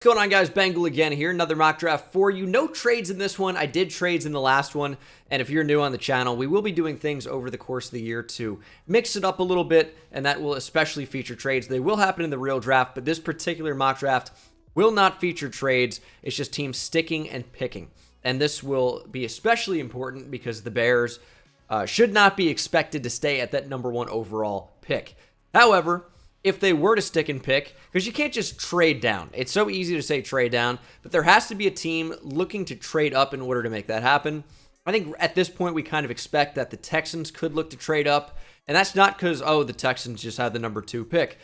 What's going on, guys? Bengal again here. Another mock draft for you. No trades in this one. I did trades in the last one. And if you're new on the channel, we will be doing things over the course of the year to mix it up a little bit. And that will especially feature trades. They will happen in the real draft, but this particular mock draft will not feature trades. It's just teams sticking and picking. And this will be especially important because the Bears should not be expected to stay at that number 1 overall pick. However, if they were to stick and pick, because you can't just trade down. It's so easy to say trade down, but there has to be a team looking to trade up in order to make that happen. I think at this point we kind of expect that the Texans could look to trade up, and that's not because, the Texans just had the number 2 pick.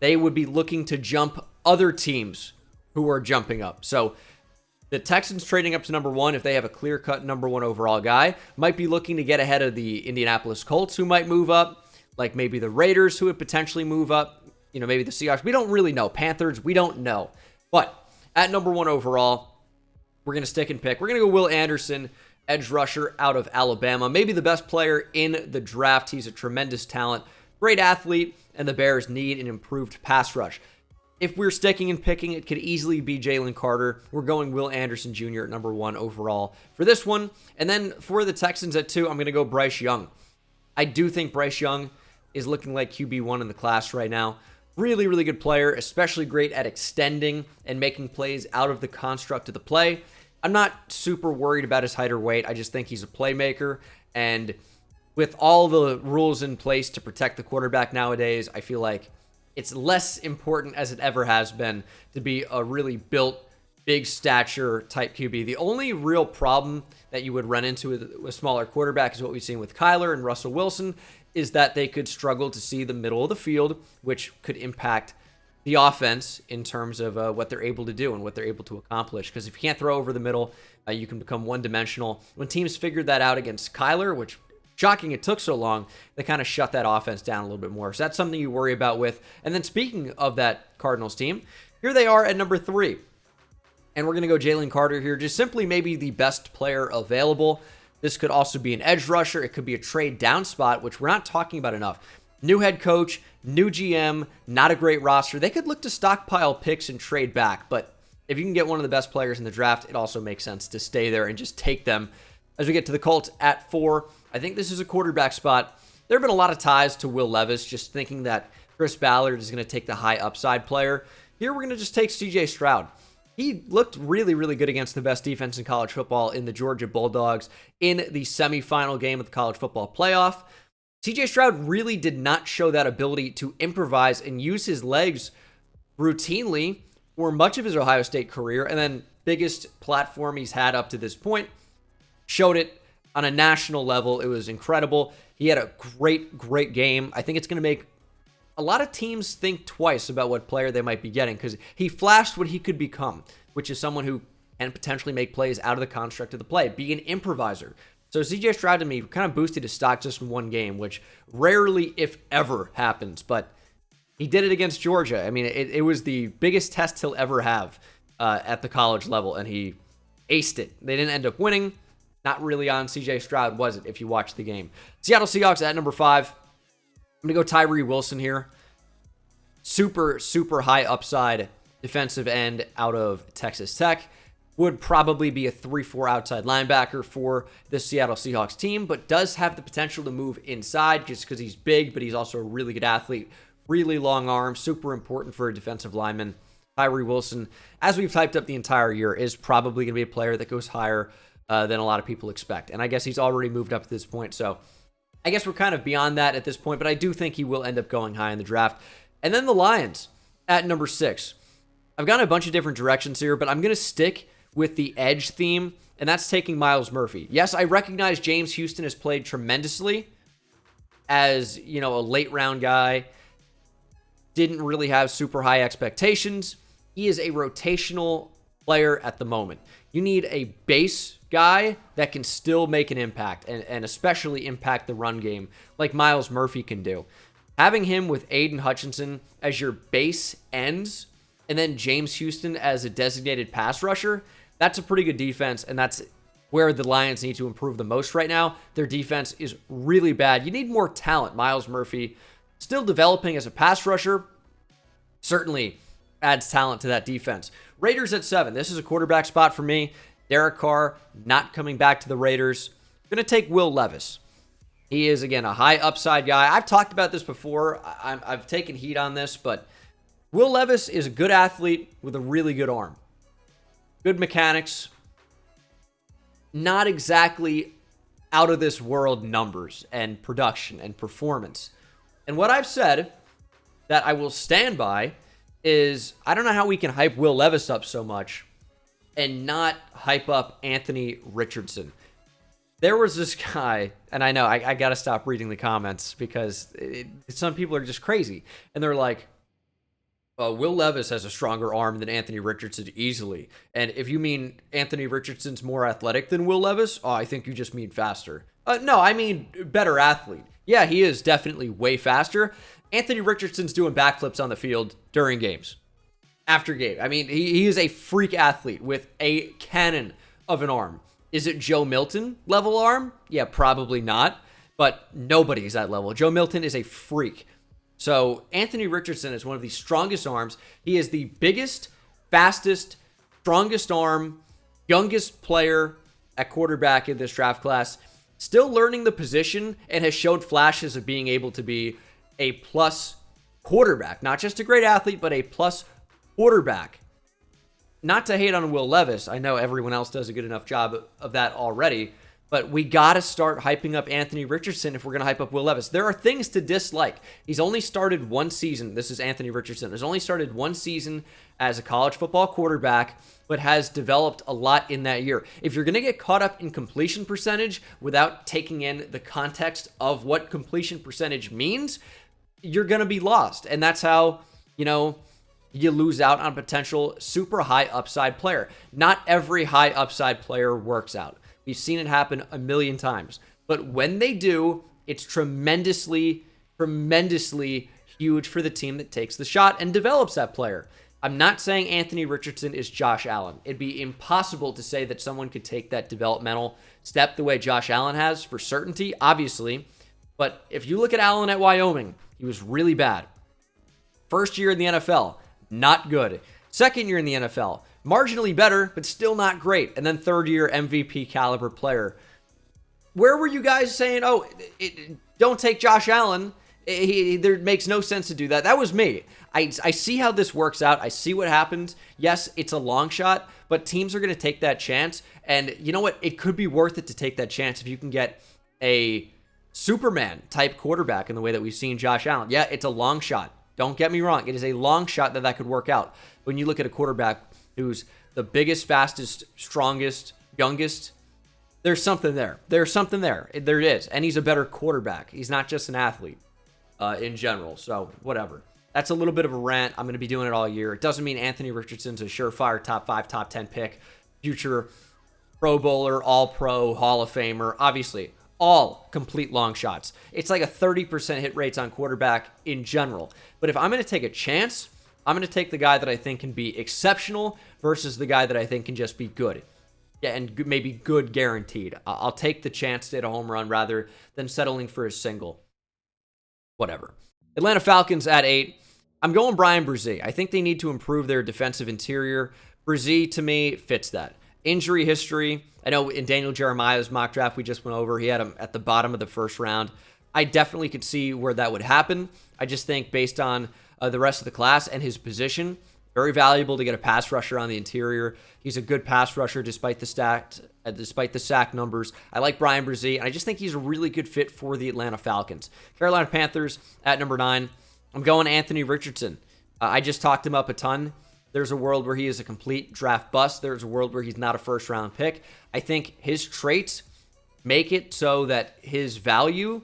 They would be looking to jump other teams who are jumping up. So the Texans trading up to number 1, if they have a clear-cut number 1 overall guy, might be looking to get ahead of the Indianapolis Colts, who might move up. Like maybe the Raiders, who would potentially move up. Maybe the Seahawks. We don't really know. Panthers, we don't know. But at number 1 overall, we're going to stick and pick. We're going to go Will Anderson, edge rusher out of Alabama. Maybe the best player in the draft. He's a tremendous talent, great athlete, and the Bears need an improved pass rush. If we're sticking and picking, it could easily be Jalen Carter. We're going Will Anderson Jr. at number 1 overall for this one. And then for the Texans at 2, I'm going to go Bryce Young. I do think Bryce Young is looking like QB1 in the class right now. Really, really good player, especially great at extending and making plays out of the construct of the play. I'm not super worried about his height or weight. I just think he's a playmaker. And with all the rules in place to protect the quarterback nowadays, I feel like it's less important as it ever has been to be a really built, big stature type QB. The only real problem that you would run into with a smaller quarterback is what we've seen with Kyler and Russell Wilson, is that they could struggle to see the middle of the field, which could impact the offense in terms of what they're able to do and what they're able to accomplish. Because if you can't throw over the middle, you can become one-dimensional. When teams figured that out against Kyler, which, shocking it took so long, they kind of shut that offense down a little bit more. So that's something you worry about with. And then speaking of that Cardinals team, here they are at number 3. And we're going to go Jalen Carter here, just simply maybe the best player available. This could also be an edge rusher. It could be a trade down spot, which we're not talking about enough. New head coach, new GM, not a great roster. They could look to stockpile picks and trade back, but if you can get one of the best players in the draft, it also makes sense to stay there and just take them. As we get to the Colts at 4, I think this is a quarterback spot. There have been a lot of ties to Will Levis, just thinking that Chris Ballard is going to take the high upside player. Here we're going to just take C.J. Stroud. He looked really, really good against the best defense in college football in the Georgia Bulldogs in the semifinal game of the college football playoff. CJ Stroud really did not show that ability to improvise and use his legs routinely for much of his Ohio State career. And then biggest platform he's had up to this point, showed it on a national level. It was incredible. He had a great, great game. I think it's going to make a lot of teams think twice about what player they might be getting because he flashed what he could become, which is someone who can potentially make plays out of the construct of the play, be an improviser. So CJ Stroud to me kind of boosted his stock just in one game, which rarely, if ever, happens. But he did it against Georgia. I mean, it was the biggest test he'll ever have at the college level, and he aced it. They didn't end up winning. Not really on CJ Stroud, was it, if you watched the game. Seattle Seahawks at number 5. I'm going to go Tyree Wilson here. Super, super high upside defensive end out of Texas Tech. Would probably be a 3-4 outside linebacker for the Seattle Seahawks team, but does have the potential to move inside just because he's big, but he's also a really good athlete. Really long arms, super important for a defensive lineman. Tyree Wilson, as we've typed up the entire year, is probably going to be a player that goes higher than a lot of people expect. And I guess he's already moved up to this point, so I guess we're kind of beyond that at this point, but I do think he will end up going high in the draft. And then the Lions at number 6. I've gone a bunch of different directions here, but I'm going to stick with the edge theme, and that's taking Myles Murphy. Yes, I recognize James Houston has played tremendously as, a late round guy. Didn't really have super high expectations. He is a rotational player at the moment. You need a base guy that can still make an impact and especially impact the run game like Myles Murphy can do. Having him with Aiden Hutchinson as your base ends and then James Houston as a designated pass rusher, that's a pretty good defense, and that's where the Lions need to improve the most right now. Their defense is really bad. You need more talent. Myles Murphy still developing as a pass rusher. Certainly adds talent to that defense. Raiders at 7. This is a quarterback spot for me. Derek Carr not coming back to the Raiders. Going to take Will Levis. He is, again, a high upside guy. I've talked about this before. I've taken heat on this, but Will Levis is a good athlete with a really good arm. Good mechanics. Not exactly out of this world numbers and production and performance. And what I've said that I will stand by is I don't know how we can hype Will Levis up so much and not hype up Anthony Richardson. There was this guy, and I know I got to stop reading the comments because some people are just crazy. And they're like, Will Levis has a stronger arm than Anthony Richardson easily. And if you mean Anthony Richardson's more athletic than Will Levis, I think you just mean faster. No, I mean better athlete. Yeah, he is definitely way faster. Anthony Richardson's doing backflips on the field during games. After game. I mean, he is a freak athlete with a cannon of an arm. Is it Joe Milton level arm? Yeah, probably not. But nobody's that level. Joe Milton is a freak. So Anthony Richardson is one of the strongest arms. He is the biggest, fastest, strongest arm, youngest player at quarterback in this draft class. Still learning the position and has showed flashes of being able to be a plus quarterback. Not just a great athlete, but a plus quarterback. Not to hate on Will Levis. I know everyone else does a good enough job of that already. But we got to start hyping up Anthony Richardson if we're going to hype up Will Levis. There are things to dislike. He's only started one season. This is Anthony Richardson. He's only started one season as a college football quarterback, but has developed a lot in that year. If you're going to get caught up in completion percentage without taking in the context of what completion percentage means, you're going to be lost. And that's how, you lose out on a potential super high upside player. Not every high upside player works out. We've seen it happen a million times. But when they do, it's tremendously, tremendously huge for the team that takes the shot and develops that player. I'm not saying Anthony Richardson is Josh Allen. It'd be impossible to say that someone could take that developmental step the way Josh Allen has for certainty, obviously. But if you look at Allen at Wyoming, he was really bad. First year in the NFL, not good. Second year in the NFL, marginally better, but still not great. And then third year MVP caliber player. Where were you guys saying, don't take Josh Allen? There makes no sense to do that. That was me. I see how this works out. I see what happens. Yes, it's a long shot, but teams are going to take that chance. And you know what? It could be worth it to take that chance if you can get a Superman type quarterback in the way that we've seen Josh Allen. Yeah, it's a long shot. Don't get me wrong. It is a long shot that could work out. When you look at a quarterback who's the biggest, fastest, strongest, youngest, there's something there. There's something there. There it is. And he's a better quarterback. He's not just an athlete in general. So, whatever. That's a little bit of a rant. I'm going to be doing it all year. It doesn't mean Anthony Richardson's a surefire top 5, top 10 pick, future Pro Bowler, All-Pro, Hall of Famer. Obviously, all complete long shots. It's like a 30% hit rates on quarterback in general. But if I'm going to take a chance, I'm going to take the guy that I think can be exceptional versus the guy that I think can just be good. Yeah, and maybe good guaranteed. I'll take the chance to hit a home run rather than settling for a single. Whatever. Atlanta Falcons at 8. I'm going Brian Brzee. I think they need to improve their defensive interior. Brzee, to me, fits that. Injury history. I know in Daniel Jeremiah's mock draft we just went over, he had him at the bottom of the first round. I definitely could see where that would happen. I just think based on the rest of the class and his position, very valuable to get a pass rusher on the interior. He's a good pass rusher despite the sack numbers. I like Brian Brzee, and I just think he's a really good fit for the Atlanta Falcons. Carolina Panthers at number 9. I'm going Anthony Richardson. I just talked him up a ton. There's a world where he is a complete draft bust. There's a world where he's not a first-round pick. I think his traits make it so that his value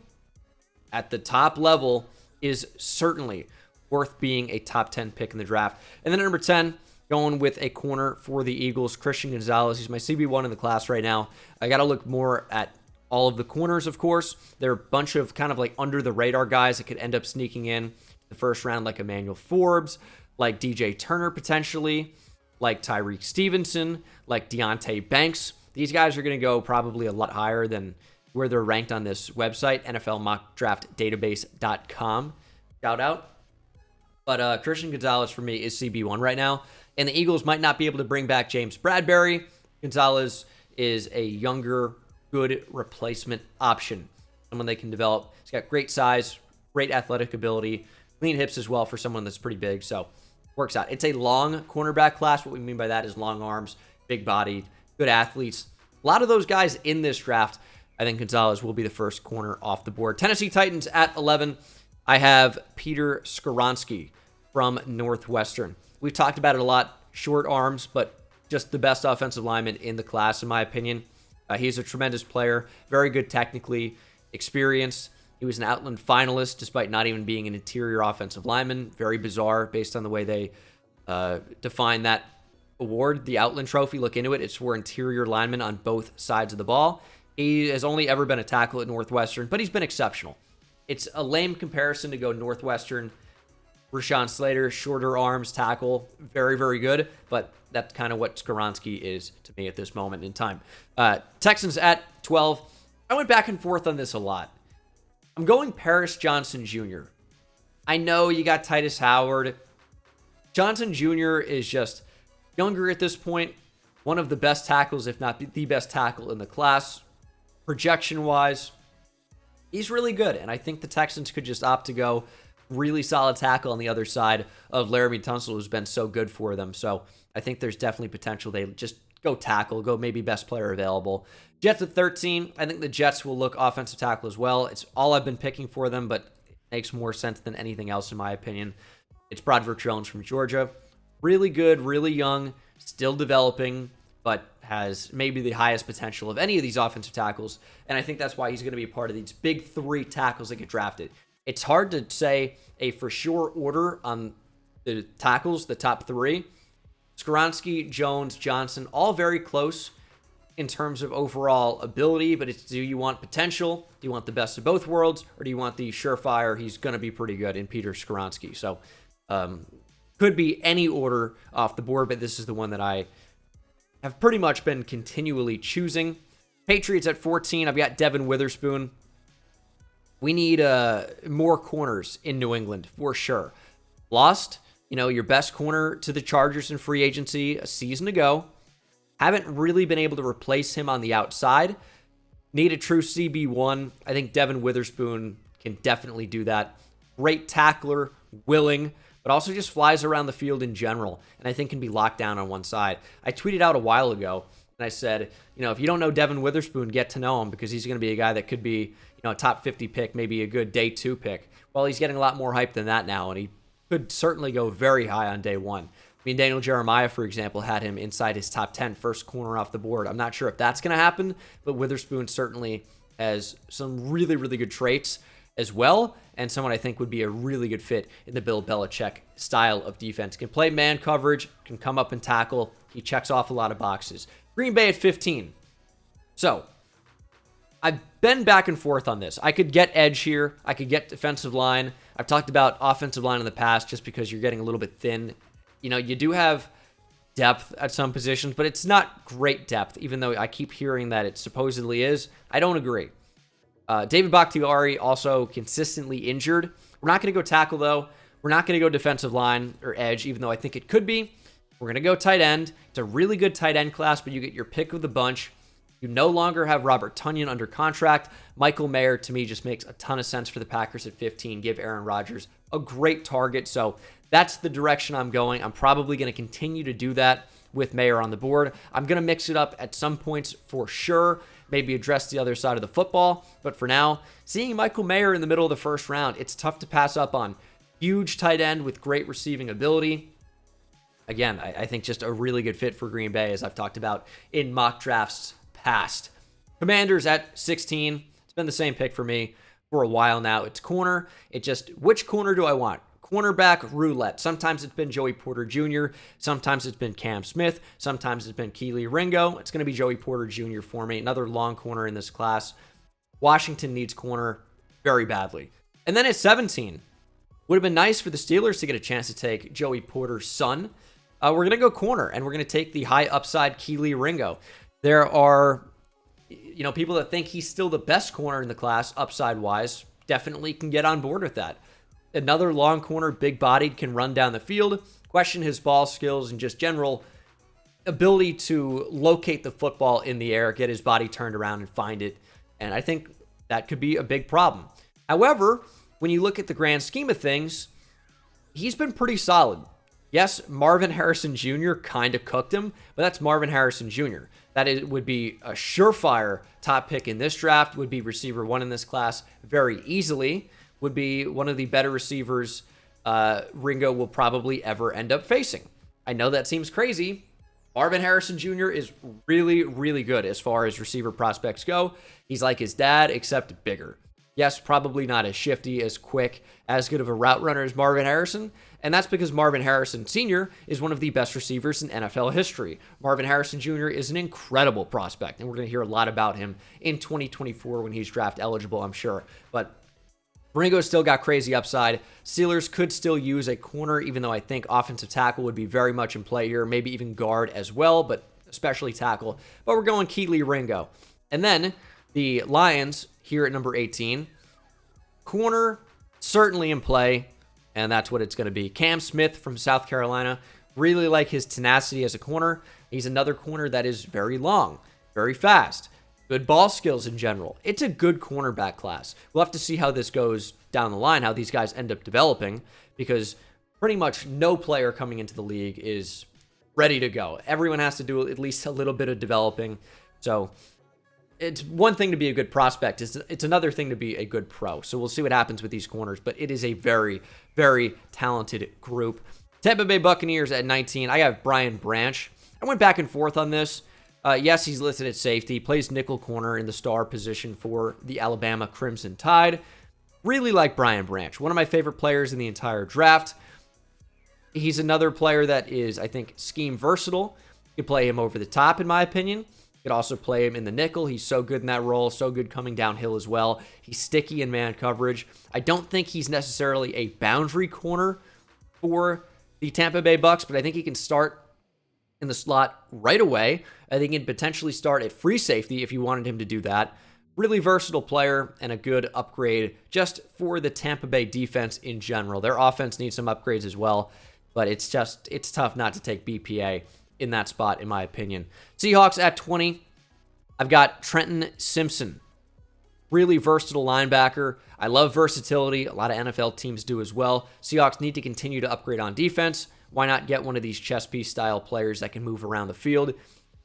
at the top level is certainly worth being a top 10 pick in the draft. And then at number 10, going with a corner for the Eagles, Christian Gonzalez. He's my CB1 in the class right now. I got to look more at all of the corners, of course. There are a bunch of kind of like under-the-radar guys that could end up sneaking in the first round, like Emmanuel Forbes, like DJ Turner potentially, like Tyreek Stevenson, like Deontay Banks. These guys are going to go probably a lot higher than where they're ranked on this website, NFLmockdraftdatabase.com. Shout out. But Christian Gonzalez for me is CB1 right now. And the Eagles might not be able to bring back James Bradbury. Gonzalez is a younger, good replacement option. Someone they can develop. He's got great size, great athletic ability, clean hips as well for someone that's pretty big. So works out. It's a long cornerback class. What we mean by that is long arms, big bodied, good athletes. A lot of those guys in this draft. I think Gonzalez will be the first corner off the board. Tennessee Titans at 11. I have Peter Skoronski from Northwestern. We've talked about it a lot. Short arms, but just the best offensive lineman in the class, in my opinion. He's a tremendous player. Very good technically. Experienced. He was an Outland finalist despite not even being an interior offensive lineman. Very bizarre based on the way they define that award. The Outland Trophy, look into it. It's for interior linemen on both sides of the ball. He has only ever been a tackle at Northwestern, but he's been exceptional. It's a lame comparison to go Northwestern, Rashawn Slater, shorter arms, tackle, very, very good, but that's kind of what Skoronski is to me at this moment in time. Texans at 12. I went back and forth on this a lot. I'm going Paris Johnson Jr. I know you got Titus Howard. Johnson Jr. is just younger at this point, one of the best tackles, if not the best tackle in the class. Projection-wise, he's really good, and I think the Texans could just opt to go really solid tackle on the other side of Laramie Tunsil, who's been so good for them. So I think there's definitely potential. They just go tackle, go maybe best player available. Jets at 13. I think the Jets will look offensive tackle as well. It's all I've been picking for them, but it makes more sense than anything else in my opinion. It's Broderick Jones from Georgia. Really good, really young, still developing, but has maybe the highest potential of any of these offensive tackles. And I think that's why he's going to be a part of these big three tackles that get drafted. It's hard to say a for sure order on the tackles, the top three. Skoronski, Jones, Johnson, all very close in terms of overall ability, but it's, do you want potential? Do you want the best of both worlds? Or do you want the surefire, he's going to be pretty good in Peter Skoronski? So could be any order off the board, but this is the one that I have pretty much been continually choosing. Patriots at 14. I've got Devin Witherspoon. We need more corners in New England for sure. Lost, your best corner to the Chargers in free agency a season ago. Haven't really been able to replace him on the outside. Need a true CB1. I think Devin Witherspoon can definitely do that. Great tackler, willing, but also just flies around the field in general, and I think can be locked down on one side. I tweeted out a while ago, and I said, if you don't know Devin Witherspoon, get to know him, because he's going to be a guy that could be, a top 50 pick, maybe a good day 2 pick. Well, he's getting a lot more hype than that now, and he could certainly go very high on day 1. Daniel Jeremiah, for example, had him inside his top 10, first corner off the board. I'm not sure if that's going to happen, but Witherspoon certainly has some really, really good traits as well, and someone I think would be a really good fit in the Bill Belichick style of defense. Can play man coverage, can come up and tackle. He checks off a lot of boxes. Green Bay at 15. So, I've been back and forth on this. I could get edge here. I could get defensive line. I've talked about offensive line in the past just because you're getting a little bit thin. You do have depth at some positions, but it's not great depth, even though I keep hearing that it supposedly is. I don't agree. David Bakhtiari also consistently injured. We're not going to go tackle, though. We're not going to go defensive line or edge, even though I think it could be. We're going to go tight end. It's a really good tight end class, but you get your pick of the bunch. You no longer have Robert Tonyan under contract. Michael Mayer, to me, just makes a ton of sense for the Packers at 15. Give Aaron Rodgers a great target. So that's the direction I'm going. I'm probably going to continue to do that with Mayer on the board. I'm going to mix it up at some points for sure. Maybe address the other side of the football. But for now, seeing Michael Mayer in the middle of the first round, it's tough to pass up on. Huge tight end with great receiving ability. Again, I think just a really good fit for Green Bay, as I've talked about in mock drafts past. Commanders at 16. It's been the same pick for me for a while now. It's corner. Which corner do I want? Cornerback roulette. Sometimes it's been Joey Porter Jr. Sometimes it's been Cam Smith. Sometimes it's been Keely Ringo. It's going to be Joey Porter Jr. for me. Another long corner in this class. Washington needs corner very badly. And then at 17, would have been nice for the Steelers to get a chance to take Joey Porter's son. We're going to go corner, and we're going to take the high upside Keely Ringo. There are, people that think he's still the best corner in the class, upside-wise. Definitely can get on board with that. another long corner, big-bodied, can run down the field. Question his ball skills and just general ability to locate the football in the air, get his body turned around and find it. And I think that could be a big problem. However, when you look at the grand scheme of things, he's been pretty solid. Yes, Marvin Harrison Jr. kind of cooked him, but that's Marvin Harrison Jr. Would be a surefire top pick in this draft, would be receiver 1 in this class very easily, would be one of the better receivers Ringo will probably ever end up facing. I know that seems crazy. Marvin Harrison Jr. is really, really good as far as receiver prospects go. He's like his dad, except bigger. Yes, probably not as shifty, as quick, as good of a route runner as Marvin Harrison, and that's because Marvin Harrison Sr. is one of the best receivers in NFL history. Marvin Harrison Jr. is an incredible prospect, and we're going to hear a lot about him in 2024 when he's draft eligible, I'm sure. But Ringo's still got crazy upside. Steelers could still use a corner, even though I think offensive tackle would be very much in play here, maybe even guard as well, but especially tackle. But we're going Keely Ringo. And then the Lions here at number 18. Corner, certainly in play, and that's what it's going to be. Cam Smith from South Carolina. Really like his tenacity as a corner. He's another corner that is very long, very fast. Good ball skills in general. It's a good cornerback class. We'll have to see how this goes down the line, how these guys end up developing, because pretty much no player coming into the league is ready to go. Everyone has to do at least a little bit of developing. So it's one thing to be a good prospect. It's another thing to be a good pro. So we'll see what happens with these corners, but it is a very, very talented group. Tampa Bay Buccaneers at 19. I have Brian Branch. I went back and forth on this. Yes, he's listed at safety. Plays nickel corner in the star position for the Alabama Crimson Tide. Really like Brian Branch. One of my favorite players in the entire draft. He's another player that is, I think, scheme versatile. You could play him over the top, in my opinion. You could also play him in the nickel. He's so good in that role, so good coming downhill as well. He's sticky in man coverage. I don't think he's necessarily a boundary corner for the Tampa Bay Bucks, but I think he can start in the slot right away. I think he can potentially start at free safety if you wanted him to do that. Really versatile player and a good upgrade just for the Tampa Bay defense in general. Their offense needs some upgrades as well, but it's tough not to take BPA in that spot, in my opinion. Seahawks at 20. I've got Trenton Simpson. Really versatile linebacker. I love versatility. A lot of NFL teams do as well. Seahawks need to continue to upgrade on defense. Why not get one of these chess piece style players that can move around the field?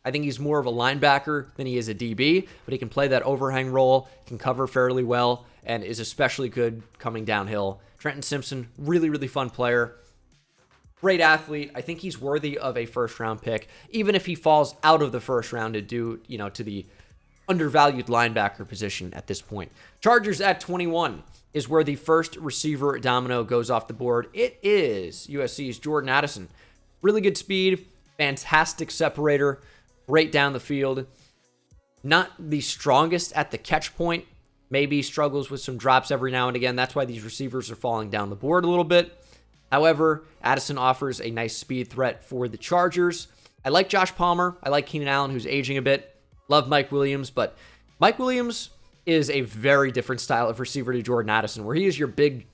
I think he's more of a linebacker than he is a DB, but he can play that overhang role, can cover fairly well, and is especially good coming downhill. Trenton Simpson, really, really fun player. Great athlete. I think he's worthy of a first-round pick, even if he falls out of the first round to the undervalued linebacker position at this point. Chargers at 21 is where the first receiver domino goes off the board. It is USC's Jordan Addison. Really good speed, fantastic separator, great down the field. Not the strongest at the catch point. Maybe struggles with some drops every now and again. That's why these receivers are falling down the board a little bit. However, Addison offers a nice speed threat for the Chargers. I like Josh Palmer. I like Keenan Allen, who's aging a bit. Love Mike Williams, but Mike Williams is a very different style of receiver to Jordan Addison, where he is your big,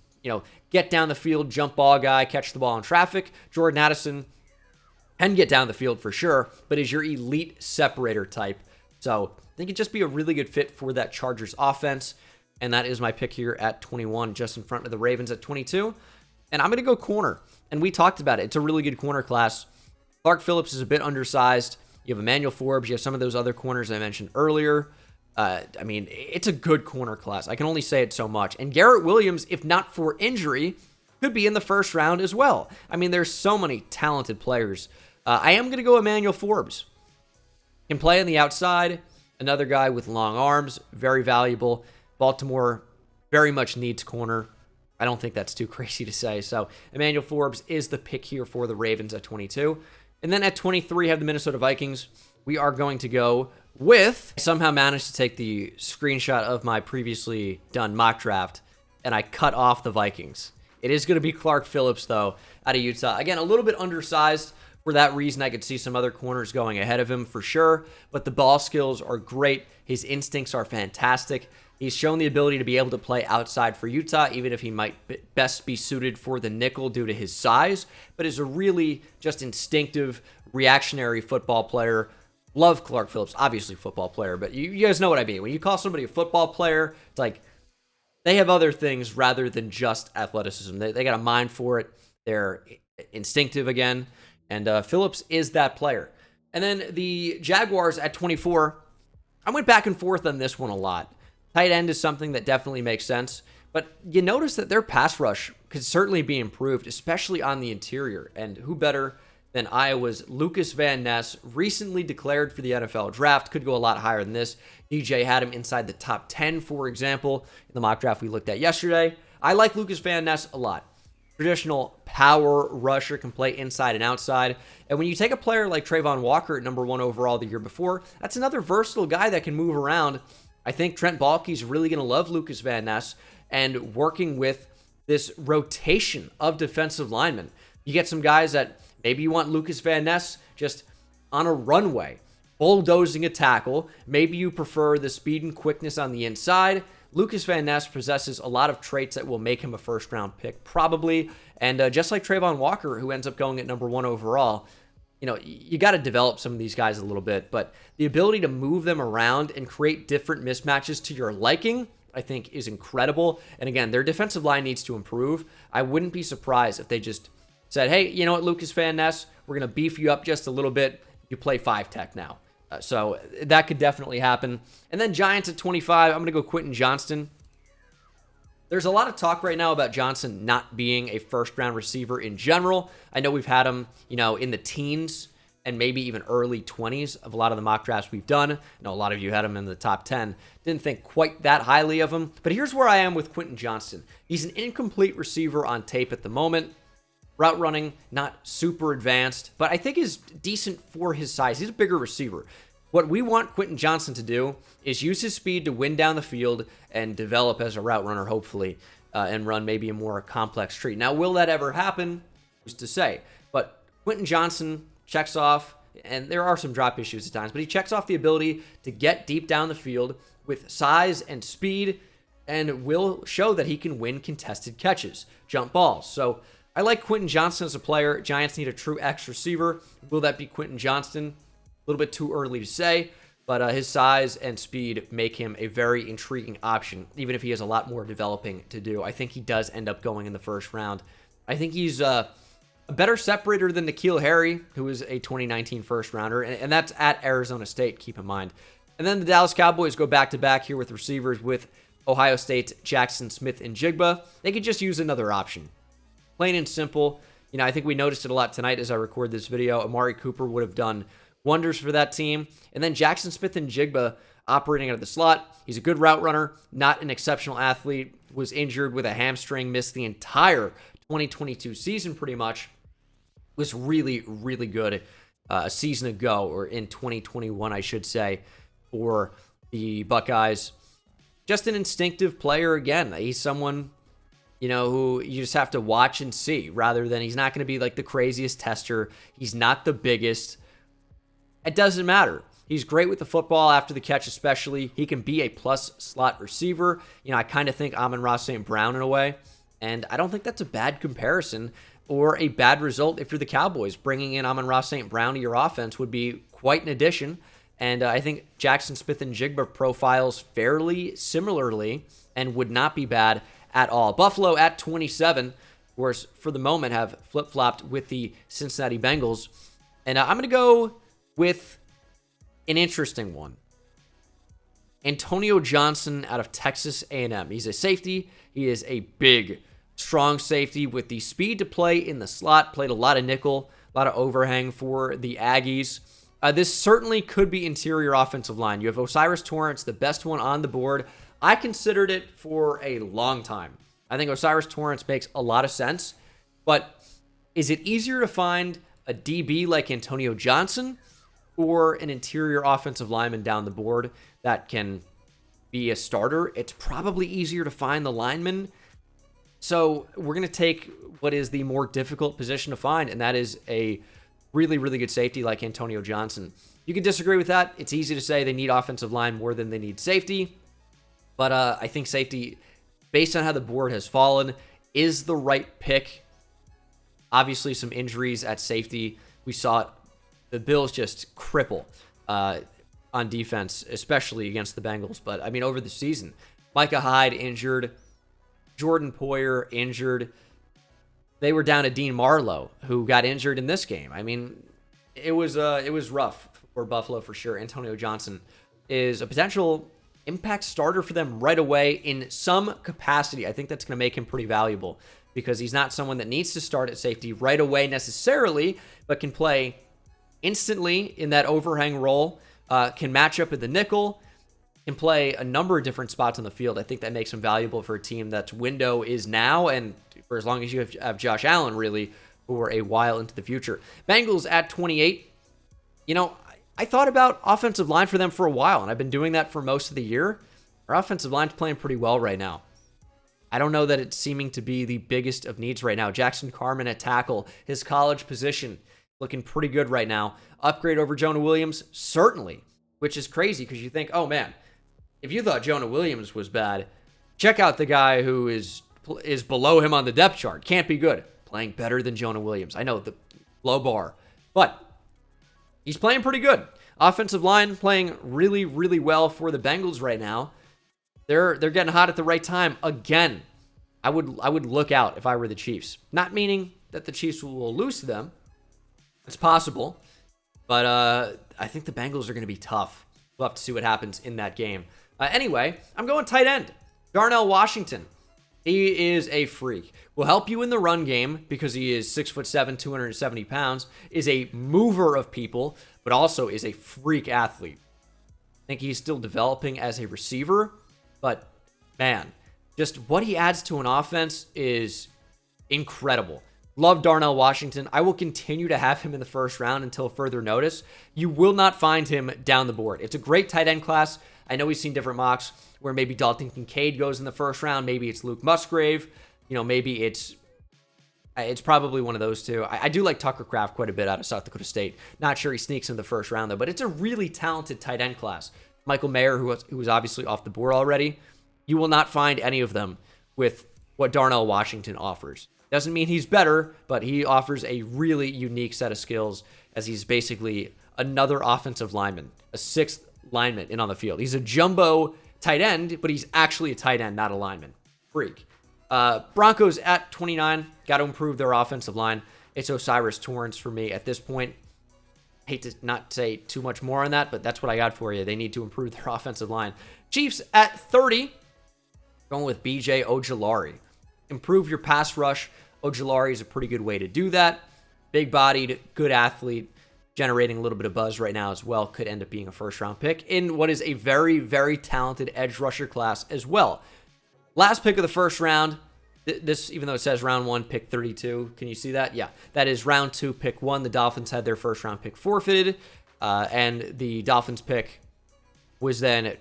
get down the field, jump ball guy, catch the ball in traffic. Jordan Addison can get down the field for sure, but is your elite separator type. So I think it'd just be a really good fit for that Chargers offense. And that is my pick here at 21, just in front of the Ravens at 22. And I'm going to go corner. And we talked about it. It's a really good corner class. Clark Phillips is a bit undersized. You have Emmanuel Forbes. You have some of those other corners I mentioned earlier. It's a good corner class. I can only say it so much. And Garrett Williams, if not for injury, could be in the first round as well. There's so many talented players. I am going to go Emmanuel Forbes. Can play on the outside. Another guy with long arms. Very valuable. Baltimore very much needs corner. I don't think that's too crazy to say. So Emmanuel Forbes is the pick here for the Ravens at 22. And then at 23, have the Minnesota Vikings. We are going to go with, I somehow managed to take the screenshot of my previously done mock draft, and I cut off the Vikings. It is going to be Clark Phillips, though, out of Utah. Again, a little bit undersized. For that reason, I could see some other corners going ahead of him for sure, but the ball skills are great. His instincts are fantastic. He's shown the ability to be able to play outside for Utah, even if he might best be suited for the nickel due to his size, but is a really just instinctive, reactionary football player. Love Clark Phillips, obviously football player, but you guys know what I mean. When you call somebody a football player, it's like they have other things rather than just athleticism. They got a mind for it. They're instinctive again, and Phillips is that player. And then the Jaguars at 24, I went back and forth on this one a lot. Tight end is something that definitely makes sense, but you notice that their pass rush could certainly be improved, especially on the interior. And who better than Iowa's Lucas Van Ness, recently declared for the NFL draft. Could go a lot higher than this. DJ had him inside the top 10, for example, in the mock draft we looked at yesterday. I like Lucas Van Ness a lot. Traditional power rusher, can play inside and outside. And when you take a player like Trayvon Walker at number 1 overall the year before, that's another versatile guy that can move around. I think Trent Baalke's really going to love Lucas Van Ness and working with this rotation of defensive linemen. You get some guys that maybe you want Lucas Van Ness just on a runway, bulldozing a tackle. Maybe you prefer the speed and quickness on the inside. Lucas Van Ness possesses a lot of traits that will make him a first-round pick, probably. And just like Trayvon Walker, who ends up going at number 1 overall, you know, you got to develop some of these guys a little bit. But the ability to move them around and create different mismatches to your liking, I think, is incredible. And again, their defensive line needs to improve. I wouldn't be surprised if they just said, hey, you know what, Lucas Van Ness, we're going to beef you up just a little bit. You play 5-tech now. So that could definitely happen. And then Giants at 25, I'm going to go Quentin Johnston. There's a lot of talk right now about Johnson not being a first-round receiver in general. I know we've had him, you know, in the teens and maybe even early 20s of a lot of the mock drafts we've done. I know a lot of you had him in the top 10. Didn't think quite that highly of him. But here's where I am with Quentin Johnston. He's an incomplete receiver on tape at the moment. Route running, not super advanced, but I think is decent for his size. He's a bigger receiver. What we want Quentin Johnston to do is use his speed to win down the field and develop as a route runner, hopefully, and run maybe a more complex tree. Now, will that ever happen? Who's to say? But Quentin Johnston checks off, and there are some drop issues at times, but he checks off the ability to get deep down the field with size and speed, and will show that he can win contested catches, jump balls. So I like Quentin Johnston as a player. Giants need a true X receiver. Will that be Quentin Johnston? A little bit too early to say, but his size and speed make him a very intriguing option, even if he has a lot more developing to do. I think he does end up going in the first round. I think he's a better separator than N'Keal Harry, who is a 2019 first rounder, and that's at Arizona State, keep in mind. And then the Dallas Cowboys go back-to-back here with receivers with Ohio State's Jackson Smith-Njigba. They could just use another option. Plain and simple. You know, I think we noticed it a lot tonight as I record this video. Amari Cooper would have done wonders for that team. And then Jackson Smith-Njigba operating out of the slot. He's a good route runner, not an exceptional athlete. Was injured with a hamstring, missed the entire 2022 season pretty much. Was really, really good a season ago, or in 2021, I should say, for the Buckeyes. Just an instinctive player again. He's someone, you know, who you just have to watch and see, rather than he's not going to be like the craziest tester. He's not the biggest. It doesn't matter. He's great with the football after the catch, especially. He can be a plus slot receiver. You know, I kind of think Amon-Ra St. Brown in a way, and I don't think that's a bad comparison or a bad result if you're the Cowboys. Bringing in Amon-Ra St. Brown to your offense would be quite an addition, and I think Jackson Smith-Njigba profiles fairly similarly and would not be bad at all. Buffalo at 27, of course, for the moment have flip-flopped with the Cincinnati Bengals, and I'm going to go with an interesting one. Antonio Johnson out of Texas A&M. He's a safety. He is a big, strong safety with the speed to play in the slot. Played a lot of nickel, a lot of overhang for the Aggies. This certainly could be interior offensive line. You have Osiris Torrance, the best one on the board. I considered it for a long time. I think Osiris Torrance makes a lot of sense, but is it easier to find a DB like Antonio Johnson or an interior offensive lineman down the board that can be a starter? It's probably easier to find the lineman. So we're going to take what is the more difficult position to find, and that is a really, really good safety like Antonio Johnson. You can disagree with that. It's easy to say they need offensive line more than they need safety. But I think safety, based on how the board has fallen, is the right pick. Obviously, some injuries at safety. We saw the Bills just cripple on defense, especially against the Bengals. But, I mean, over the season, Micah Hyde injured, Jordan Poyer injured. They were down to Dean Marlowe, who got injured in this game. I mean, it was rough for Buffalo for sure. Antonio Johnson is a potential impact starter for them right away in some capacity. I think that's going to make him pretty valuable because he's not someone that needs to start at safety right away necessarily, but can play instantly in that overhang role, can match up at the nickel, can play a number of different spots on the field. I think that makes him valuable for a team that's window is now, and for as long as you have Josh Allen, really, for a while into the future. Bengals at 28. You know, I thought about offensive line for them for a while, and I've been doing that for most of the year. Our offensive line's playing pretty well right now. I don't know that it's seeming to be the biggest of needs right now. Jackson Carman at tackle, his college position, looking pretty good right now. Upgrade over Jonah Williams? Certainly, which is crazy because you think, oh man, if you thought Jonah Williams was bad, check out the guy who is below him on the depth chart. Can't be good. Playing better than Jonah Williams. I know, the low bar, but he's playing pretty good. Offensive line playing really, really well for the Bengals right now. They're getting hot at the right time. Again, I would look out if I were the Chiefs. Not meaning that the Chiefs will lose to them. It's possible. But I think the Bengals are going to be tough. We'll have to see what happens in that game. Anyway, I'm going tight end. Darnell Washington. He is a freak. Will help you in the run game because he is 6'7", 270 pounds, is a mover of people, but also is a freak athlete. I think he's still developing as a receiver, but man, just what he adds to an offense is incredible. Love Darnell Washington. I will continue to have him in the first round until further notice. You will not find him down the board. It's a great tight end class. I know we've seen different mocks where maybe Dalton Kincaid goes in the first round. Maybe it's Luke Musgrave. You know, maybe it's probably one of those two. I do like Tucker Kraft quite a bit out of South Dakota State. Not sure he sneaks in the first round, though, but it's a really talented tight end class. Michael Mayer, who was obviously off the board already, you will not find any of them with what Darnell Washington offers. Doesn't mean he's better, but he offers a really unique set of skills as he's basically another offensive lineman, a sixth lineman in on the field. He's a jumbo tight end, but he's actually a tight end, not a lineman. Freak. Broncos at 29. Got to improve their offensive line. It's O'Cyrus Torrence for me at this point. Hate to not say too much more on that, but that's what I got for you. They need to improve their offensive line. Chiefs at 30. Going with BJ Ojulari. Improve your pass rush. Ojulari is a pretty good way to do that. Big-bodied, good athlete, generating a little bit of buzz right now as well. Could end up being a first-round pick in what is a very, very talented edge rusher class as well. Last pick of the first round. This, even though it says round 1, pick 32. Can you see that? Yeah, that is round 2, pick 1. The Dolphins had their first-round pick forfeited, and the Dolphins pick was then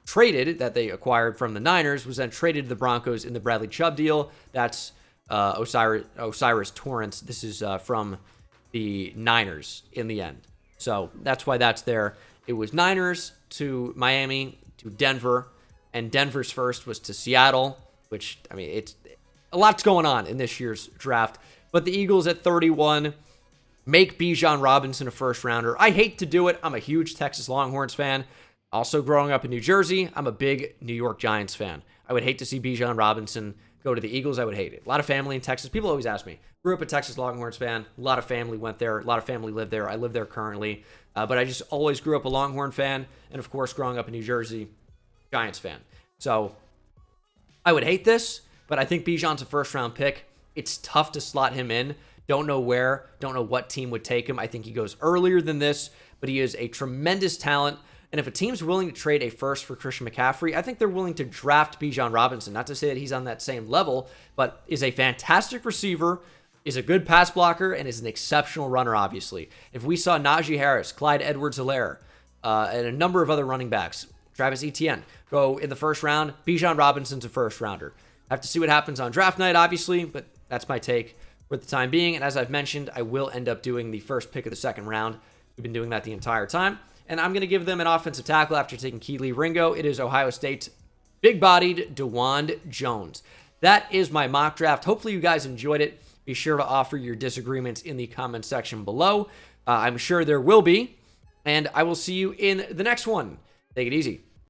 traded, that they acquired from the Niners, was then traded to the Broncos in the Bradley Chubb deal. That's O'Cyrus Torrence. This is from the Niners in the end. So that's why that's there. It was Niners to Miami to Denver, and Denver's first was to Seattle, which, I mean, it's a lot's going on in this year's draft. But the Eagles at 31 make Bijan Robinson a first rounder. I hate to do it. I'm a huge Texas Longhorns fan. Also, growing up in New Jersey, I'm a big New York Giants fan. I would hate to see Bijan Robinson go to the Eagles. I would hate it. A lot of family in Texas. People always ask me. Grew up a Texas Longhorns fan. A lot of family went there. A lot of family lived there. I live there currently. But I just always grew up a Longhorn fan. And, of course, growing up in New Jersey, Giants fan. So I would hate this, but I think Bijan's a first-round pick. It's tough to slot him in. Don't know where. Don't know what team would take him. I think he goes earlier than this, but he is a tremendous talent. And if a team's willing to trade a first for Christian McCaffrey, I think they're willing to draft Bijan Robinson. Not to say that he's on that same level, but is a fantastic receiver, is a good pass blocker, and is an exceptional runner, obviously. If we saw Najee Harris, Clyde Edwards-Helaire, and a number of other running backs, Travis Etienne, go in the first round, Bijan Robinson's a first rounder. Have to see what happens on draft night, obviously, but that's my take for the time being. And as I've mentioned, I will end up doing the first pick of the second round. We've been doing that the entire time. And I'm going to give them an offensive tackle after taking Kelee Ringo. It is Ohio State's big-bodied DeWand Jones. That is my mock draft. Hopefully you guys enjoyed it. Be sure to offer your disagreements in the comment section below. I'm sure there will be. And I will see you in the next one. Take it easy.